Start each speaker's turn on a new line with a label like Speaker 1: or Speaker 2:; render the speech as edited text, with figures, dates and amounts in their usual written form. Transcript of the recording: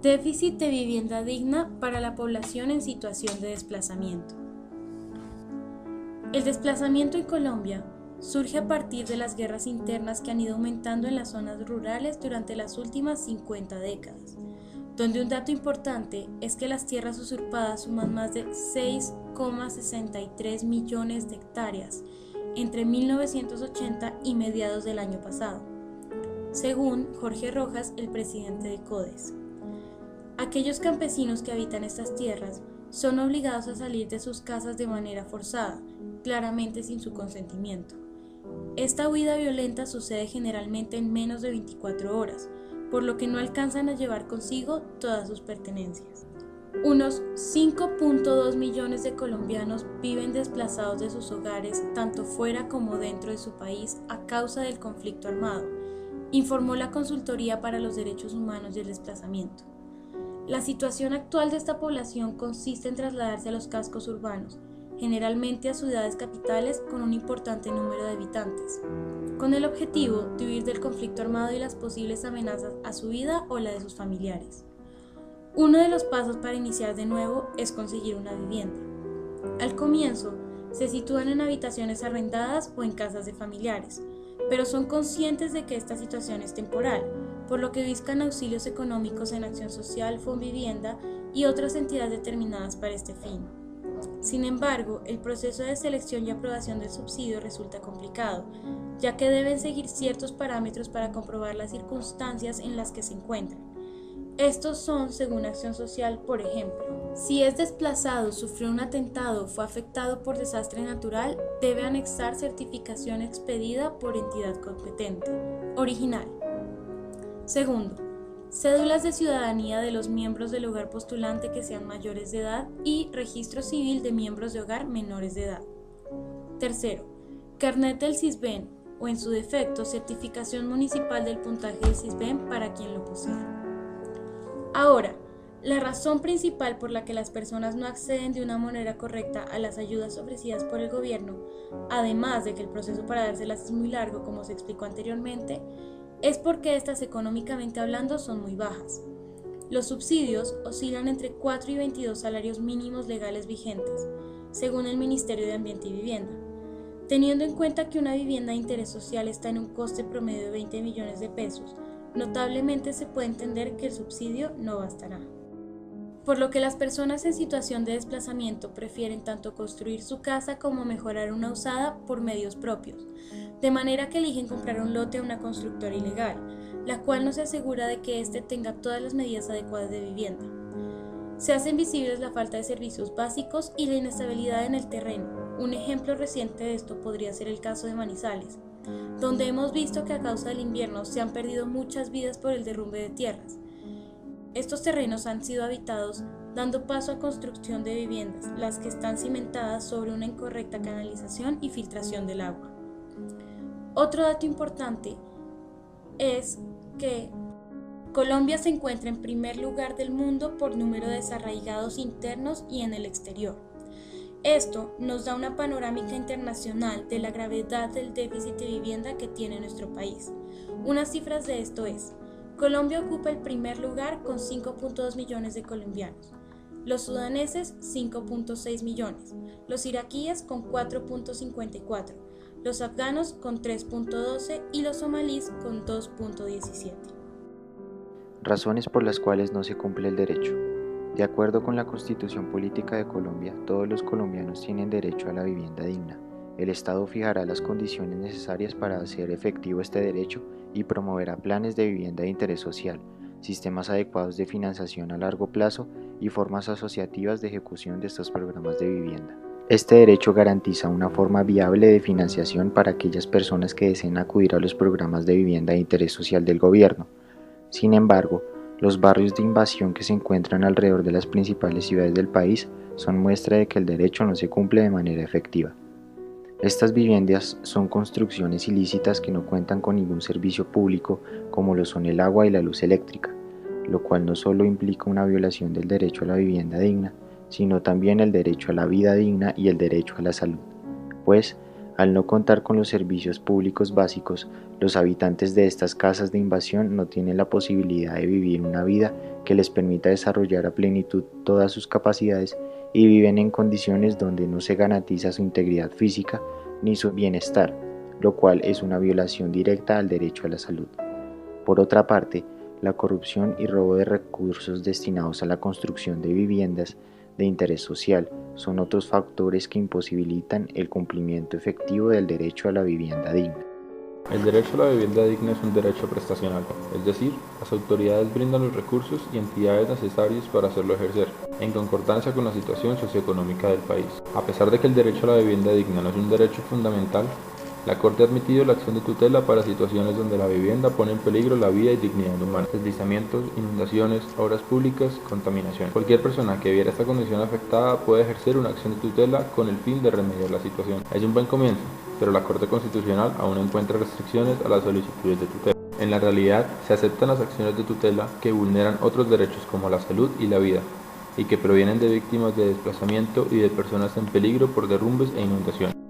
Speaker 1: Déficit de vivienda digna para la población en situación de desplazamiento. El desplazamiento en Colombia surge a partir de las guerras internas que han ido aumentando en las zonas rurales durante las últimas 50 décadas, donde un dato importante es que las tierras usurpadas suman más de 6,63 millones de hectáreas entre 1980 y mediados del año pasado, según Jorge Rojas, el presidente de CODES. Aquellos campesinos que habitan estas tierras son obligados a salir de sus casas de manera forzada, claramente sin su consentimiento. Esta huida violenta sucede generalmente en menos de 24 horas, por lo que no alcanzan a llevar consigo todas sus pertenencias. Unos 5.2 millones de colombianos viven desplazados de sus hogares tanto fuera como dentro de su país a causa del conflicto armado, informó la Consultoría para los Derechos Humanos y el Desplazamiento. La situación actual de esta población consiste en trasladarse a los cascos urbanos, generalmente a ciudades capitales con un importante número de habitantes, con el objetivo de huir del conflicto armado y las posibles amenazas a su vida o la de sus familiares. Uno de los pasos para iniciar de nuevo es conseguir una vivienda. Al comienzo, se sitúan en habitaciones arrendadas o en casas de familiares, pero son conscientes de que esta situación es temporal, por lo que buscan auxilios económicos en Acción Social, Fonvivienda y otras entidades determinadas para este fin. Sin embargo, el proceso de selección y aprobación del subsidio resulta complicado, ya que deben seguir ciertos parámetros para comprobar las circunstancias en las que se encuentran. Estos son, según Acción Social, por ejemplo, si es desplazado, sufrió un atentado o fue afectado por desastre natural, debe anexar certificación expedida por entidad competente. Original. Segundo, cédulas de ciudadanía de los miembros del hogar postulante que sean mayores de edad y registro civil de miembros de hogar menores de edad. Tercero, carnet del Sisbén o en su defecto certificación municipal del puntaje del Sisbén para quien lo posea. Ahora, la razón principal por la que las personas no acceden de una manera correcta a las ayudas ofrecidas por el gobierno, además de que el proceso para dárselas es muy largo, como se explicó anteriormente, es porque estas, económicamente hablando, son muy bajas. Los subsidios oscilan entre 4 y 22 salarios mínimos legales vigentes, según el Ministerio de Ambiente y Vivienda. Teniendo en cuenta que una vivienda de interés social está en un coste promedio de 20 millones de pesos, notablemente se puede entender que el subsidio no bastará. Por lo que las personas en situación de desplazamiento prefieren tanto construir su casa como mejorar una usada por medios propios, de manera que eligen comprar un lote a una constructora ilegal, la cual no se asegura de que éste tenga todas las medidas adecuadas de vivienda. Se hacen visibles la falta de servicios básicos y la inestabilidad en el terreno. Un ejemplo reciente de esto podría ser el caso de Manizales, donde hemos visto que a causa del invierno se han perdido muchas vidas por el derrumbe de tierras. Estos terrenos han sido habitados, dando paso a construcción de viviendas, las que están cimentadas sobre una incorrecta canalización y filtración del agua. Otro dato importante es que Colombia se encuentra en primer lugar del mundo por número de desarraigados internos y en el exterior. Esto nos da una panorámica internacional de la gravedad del déficit de vivienda que tiene nuestro país. Unas cifras de esto es: Colombia ocupa el primer lugar con 5.2 millones de colombianos, los sudaneses 5.6 millones, los iraquíes con 4.54, los afganos con 3.12 y los somalíes con 2.17.
Speaker 2: Razones por las cuales no se cumple el derecho. De acuerdo con la Constitución Política de Colombia, todos los colombianos tienen derecho a la vivienda digna. El Estado fijará las condiciones necesarias para hacer efectivo este derecho y promoverá planes de vivienda de interés social, sistemas adecuados de financiación a largo plazo y formas asociativas de ejecución de estos programas de vivienda. Este derecho garantiza una forma viable de financiación para aquellas personas que deseen acudir a los programas de vivienda de interés social del gobierno. Sin embargo, los barrios de invasión que se encuentran alrededor de las principales ciudades del país son muestra de que el derecho no se cumple de manera efectiva. Estas viviendas son construcciones ilícitas que no cuentan con ningún servicio público como lo son el agua y la luz eléctrica, lo cual no solo implica una violación del derecho a la vivienda digna, sino también el derecho a la vida digna y el derecho a la salud, pues Al no contar con los servicios públicos básicos, los habitantes de estas casas de invasión no tienen la posibilidad de vivir una vida que les permita desarrollar a plenitud todas sus capacidades y viven en condiciones donde no se garantiza su integridad física ni su bienestar, lo cual es una violación directa al derecho a la salud. Por otra parte, la corrupción y robo de recursos destinados a la construcción de viviendas de interés social son otros factores que imposibilitan el cumplimiento efectivo del derecho a la vivienda digna.
Speaker 3: El derecho a la vivienda digna es un derecho prestacional, es decir, las autoridades brindan los recursos y entidades necesarios para hacerlo ejercer, en concordancia con la situación socioeconómica del país. A pesar de que el derecho a la vivienda digna no es un derecho fundamental, la Corte ha admitido la acción de tutela para situaciones donde la vivienda pone en peligro la vida y dignidad humana, deslizamientos, inundaciones, obras públicas, contaminación. Cualquier persona que viera esta condición afectada puede ejercer una acción de tutela con el fin de remediar la situación. Es un buen comienzo, pero la Corte Constitucional aún encuentra restricciones a las solicitudes de tutela. En la realidad, se aceptan las acciones de tutela que vulneran otros derechos como la salud y la vida, y que provienen de víctimas de desplazamiento y de personas en peligro por derrumbes e inundaciones.